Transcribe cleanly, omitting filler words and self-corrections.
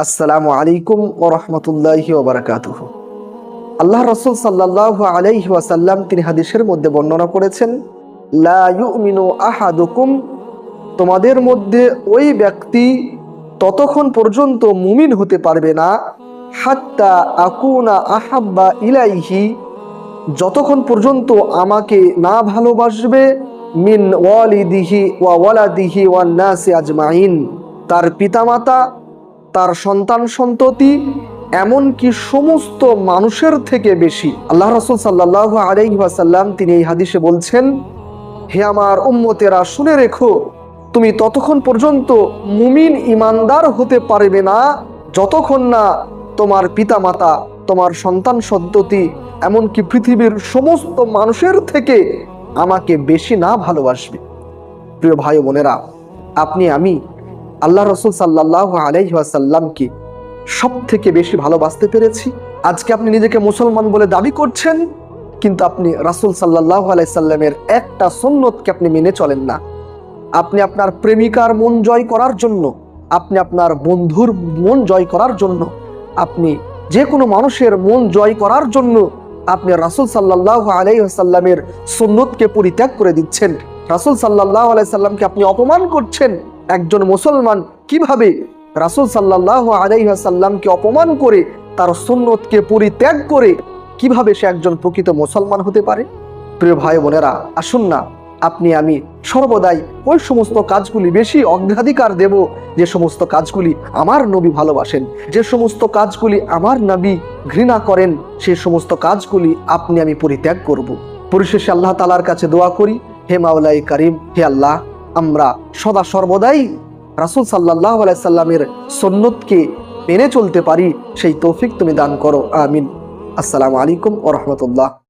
আসসালামু আলাইকুম ওয়া রাহমাতুল্লাহি ওয়া বারাকাতুহু। আল্লাহ রাসূল সাল্লাল্লাহু আলাইহি ওয়াসাল্লাম তিনি হাদিসের মধ্যে বর্ণনা করেছেন, লা ইউমিনু আহাদুকুম, তোমাদের মধ্যে ওই ব্যক্তি ততক্ষণ পর্যন্ত মুমিন হতে পারবে না, হাত্তা আকুনা আহাব্বা ইলাইহি, যতক্ষণ পর্যন্ত আমাকে না ভালোবাসবে, মিন ওয়ালিদিহি ওয়া ওয়ালাদিহি ওয়ান নাসি আজমাইন, তার পিতামাতা, তার সন্তান সন্ততি, এমনকি সমস্ত মানুষের থেকে বেশি। আল্লাহ রাসূল সাল্লাল্লাহু আলাইহি ওয়াসাল্লাম তিনি এই হাদিসে বলছেন, হে আমার উম্মতেরা শুনে রেখো, তুমি ততক্ষণ পর্যন্ত মুমিন ইমানদার হতে পারবে না যতক্ষণ না তোমার পিতামাতা, তোমার সন্তান সন্ততি, এমনকি পৃথিবীর সমস্ত মানুষের থেকে আমাকে বেশি না ভালোবাসবে। প্রিয় ভাই বোনেরা, আপনি আমি আল্লাহ রাসূল সাল্লাল্লাহু আলাইহি ওয়াসাল্লামকে সব থেকে বেশি ভালোবাসতে পেরেছি। আজকে আপনি নিজেকে মুসলমান বলে দাবি করছেন, কিন্তু আপনি রাসূল সাল্লাল্লাহু আলাইহি সাল্লামের একটা সুন্নতকে আপনি মেনে চলেন না। আপনি আপনার প্রেমিকার মন জয় করার জন্য, আপনি আপনার বন্ধুর মন জয় করার জন্য, আপনি যে কোনো মানুষের মন জয় করার জন্য আপনি রাসূল সাল্লাল্লাহু আলাইহি ওয়াসাল্লামের সুন্নতকে পরিত্যাগ করে দিচ্ছেন। রাসূল সাল্লাল্লাহু আলাইহি সাল্লামকে আপনি অপমান করছেন। একজন মুসলমান কিভাবে রাসূল সাল্লাল্লাহু আলাইহি ওয়াসাল্লামকে অপমান করে, তার সুন্নতকে পরিত্যাগ করে, কিভাবে সে একজন প্রকৃত মুসলমান হতে পারে? প্রিয় ভাই বোনেরা, আসুন না আপনি আমি সর্বদাই ওই সমস্ত কাজগুলি বেশি অগ্রাধিকার দেব যে সমস্ত কাজগুলি আমার নবী ভালোবাসেন, যে সমস্ত কাজগুলি আমার নবী ঘৃণা করেন, সেই সমস্ত কাজগুলি আপনি আমি পরিত্যাগ করব। পরিশেষে আল্লাহ তাআলার কাছে দোয়া করি, হে মাওলাই কারিম, হে আল্লাহ, আমরা সদা সর্বদাই রাসূল সাল্লাল্লাহু আলাইহি সাল্লামের সুন্নতকে মেনে চলতে পারি, সেই তৌফিক তুমি দান করো, আমিন। আসসালামু আলাইকুম ওয়া রাহমাতুল্লাহ।